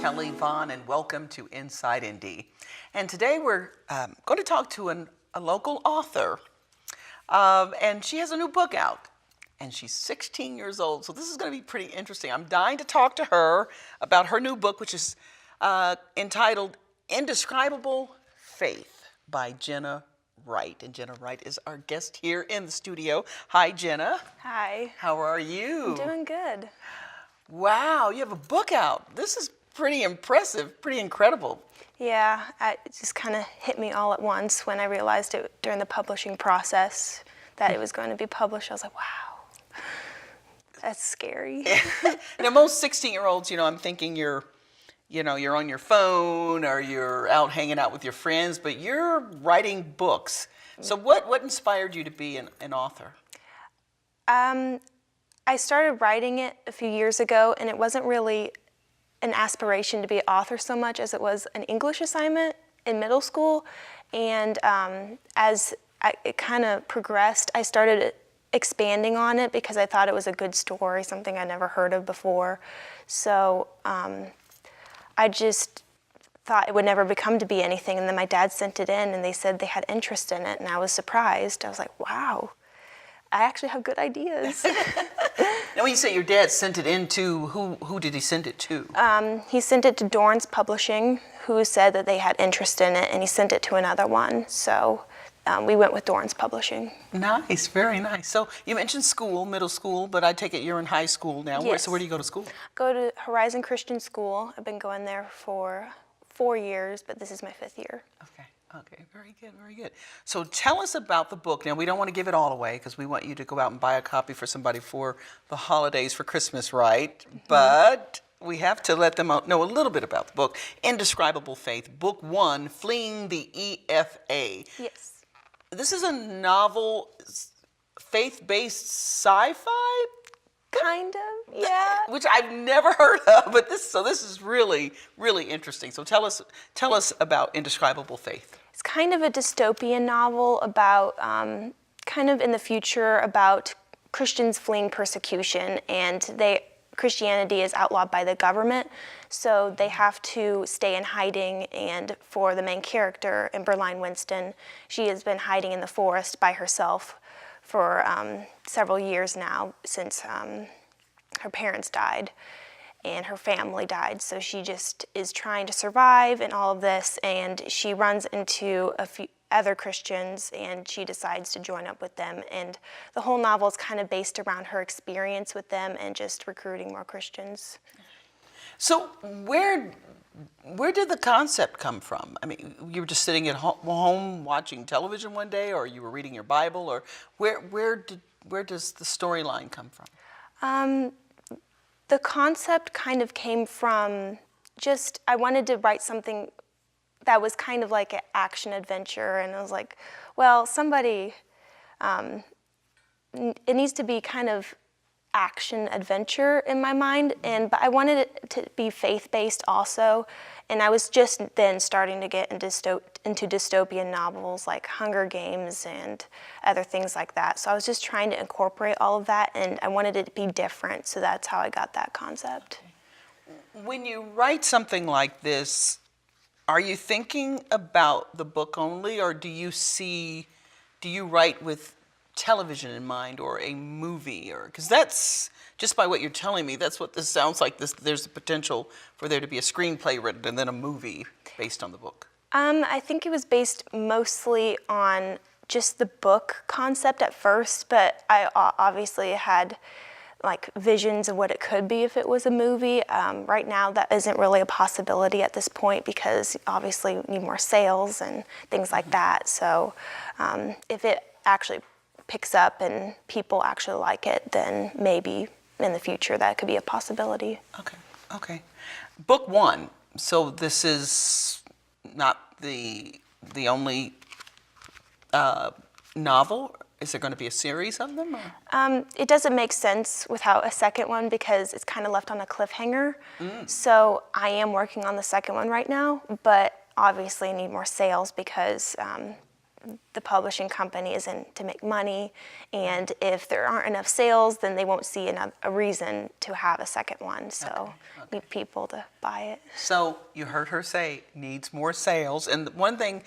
Kelly Vaughn, and welcome to Inside Indy. And today we're going to talk to a local author, and she has a new book out, and she's 16 years old, so this is going to be pretty interesting. I'm dying to talk to her about her new book, which is entitled Indescribable Faith by Jenna Wright. And Jenna Wright is our guest here in the studio. Hi, Jenna. Hi. How are you? I'm doing good. Wow, you have a book out. This is pretty impressive, pretty incredible. Yeah, it just kind of hit me all at once when I realized it during the publishing process that it was going to be published. I was like, wow, that's scary. Now, most 16-year-olds, I'm thinking you're on your phone or you're out hanging out with your friends, but you're writing books. So what inspired you to be an author? I started writing it a few years ago, and it wasn't really an aspiration to be an author so much as it was an English assignment in middle school. And as it kind of progressed, I started expanding on it because I thought it was a good story, something I never heard of before. So I just thought it would never become to be anything. And then my dad sent it in, and they said they had interest in it, and I was surprised. I was like, wow, I actually have good ideas. Now, when you say your dad sent it in to, who did he send it to? He sent it to Dorrance Publishing, who said that they had interest in it, and he sent it to another one. So we went with Dorrance Publishing. Nice, very nice. So you mentioned school, middle school, but I take it you're in high school now. Yes. So where do you go to school? Go to Horizon Christian School. I've been going there for 4 years, but this is my 5th year. Okay, very good, very good. So tell us about the book. Now, we don't want to give it all away because we want you to go out and buy a copy for somebody for the holidays, for Christmas, right? Mm-hmm. But we have to let them know a little bit about the book. Indescribable Faith, Book 1, Fleeing the EFA. Yes. This is a novel, faith-based sci-fi? Kind of, yeah. Which I've never heard of, but this is really, really interesting. So tell us about Indescribable Faith. It's kind of a dystopian novel about, kind of in the future, about Christians fleeing persecution, and Christianity is outlawed by the government, so they have to stay in hiding. And for the main character, Emberline Winston, she has been hiding in the forest by herself for several years now, since her parents died and her family died. So she just is trying to survive in all of this, and she runs into a few other Christians, and she decides to join up with them. And the whole novel is kind of based around her experience with them and just recruiting more Christians. So where did the concept come from? I mean, you were just sitting at home watching television one day, or you were reading your Bible, or where does the storyline come from? The concept kind of came from I wanted to write something that was kind of like an action adventure, and I was like, well, somebody, it needs to be kind of action adventure in my mind, but I wanted it to be faith-based also, and I was just then starting to get into dystopian novels like Hunger Games and other things like that. So I was just trying to incorporate all of that, and I wanted it to be different, so that's how I got that concept. When you write something like this, are you thinking about the book only, or do you write with television in mind, or a movie, or because that's just by what you're telling me, that's what this sounds like. There's the potential for there to be a screenplay written and then a movie based on the book. I think it was based mostly on just the book concept at first, but I obviously had like visions of what it could be if it was a movie. Right now that isn't really a possibility at this point because obviously we need more sales and things like that. So if it actually picks up and people actually like it, then maybe in the future that could be a possibility. Okay. Book 1. So this is not the only novel. Is there going to be a series of them? It doesn't make sense without a second one because it's kind of left on a cliffhanger. So I am working on the second one right now, but obviously I need more sales because the publishing company is in to make money, and if there aren't enough sales, then they won't see a reason to have a second one. So need people to buy it. So you heard her say needs more sales, and one thing,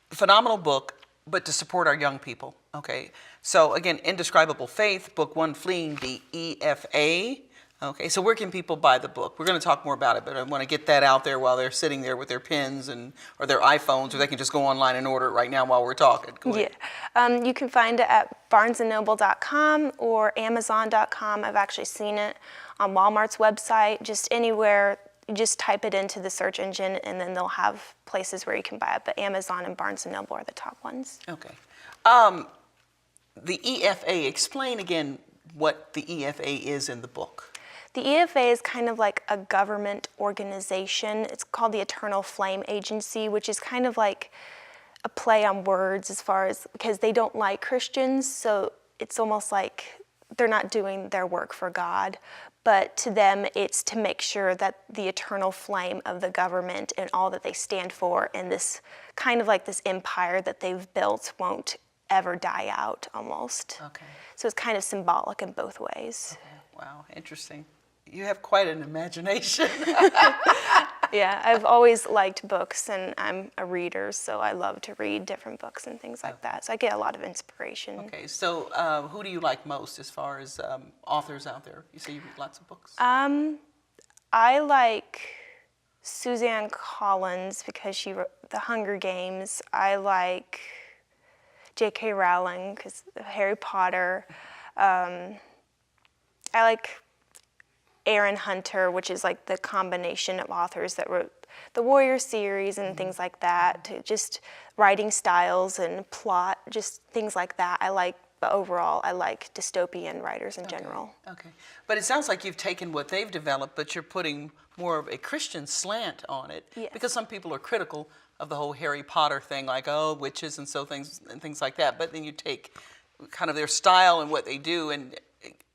phenomenal book, but to support our young people. Okay, so again, Indescribable Faith, book 1, Fleeing the EFA. Okay, so where can people buy the book? We're going to talk more about it, but I want to get that out there while they're sitting there with their pens or their iPhones, or they can just go online and order it right now while we're talking. Go ahead. Yeah, you can find it at barnesandnoble.com or amazon.com. I've actually seen it on Walmart's website, just anywhere. You just type it into the search engine, and then they'll have places where you can buy it, but Amazon and Barnes & Noble are the top ones. Okay. The EFA, explain again what the EFA is in the book. The EFA is kind of like a government organization. It's called the Eternal Flame Agency, which is kind of like a play on words as far as, because they don't like Christians, so it's almost like they're not doing their work for God. But to them, it's to make sure that the eternal flame of the government and all that they stand for and this kind of like this empire that they've built won't ever die out almost. Okay. So it's kind of symbolic in both ways. Okay. Wow, interesting. You have quite an imagination. Yeah, I've always liked books, and I'm a reader, so I love to read different books and things like that. So I get a lot of inspiration. Okay, so who do you like most as far as authors out there? You say you read lots of books. I like Suzanne Collins because she wrote The Hunger Games. I like J.K. Rowling because of Harry Potter. I like Aaron Hunter, which is like the combination of authors that wrote the Warrior series and things like that, to just writing styles and plot, just things like that. But overall, I like dystopian writers in general. Okay, but it sounds like you've taken what they've developed, but you're putting more of a Christian slant on it. Yes. Because some people are critical of the whole Harry Potter thing, like, oh, witches and things like that. But then you take kind of their style and what they do and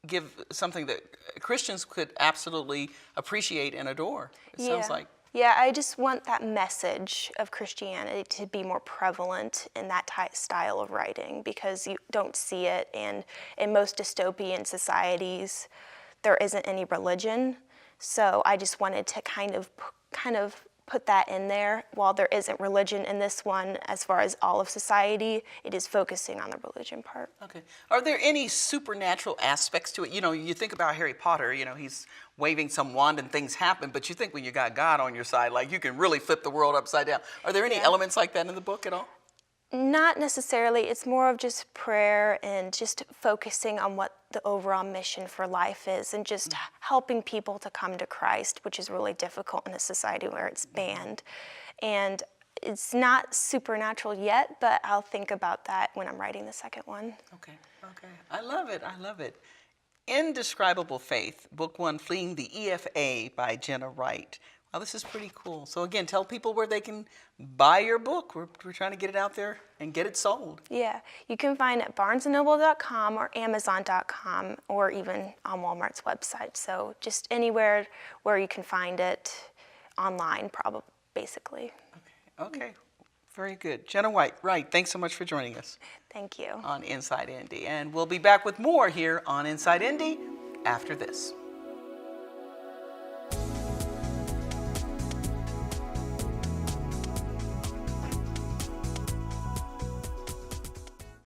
give something that Christians could absolutely appreciate and adore. It sounds like. Yeah, I just want that message of Christianity to be more prevalent in that style of writing, because you don't see it, and in most dystopian societies, there isn't any religion. So I just wanted to kind of put that in there. While there isn't religion in this one, as far as all of society, it is focusing on the religion part. Okay. Are there any supernatural aspects to it? You know, you think about Harry Potter, you know, he's waving some wand and things happen, but you think when you got God on your side, like you can really flip the world upside down. Are there any elements like that in the book at all? Not necessarily. It's more of just prayer and just focusing on what the overall mission for life is, and just helping people to come to Christ, which is really difficult in a society where it's banned. And it's not supernatural yet, but I'll think about that when I'm writing the second one. Okay. I love it. Indescribable Faith, Book 1, Fleeing the EFA by Jenna Wright. Wow, this is pretty cool. So again, tell people where they can buy your book. We're trying to get it out there and get it sold. Yeah, you can find it at barnesandnoble.com or amazon.com, or even on Walmart's website. So just anywhere where you can find it online, probably, basically. Okay. Very good. Jenna Wright, thanks so much for joining us. Thank you. On Inside Indy. And we'll be back with more here on Inside Indy after this.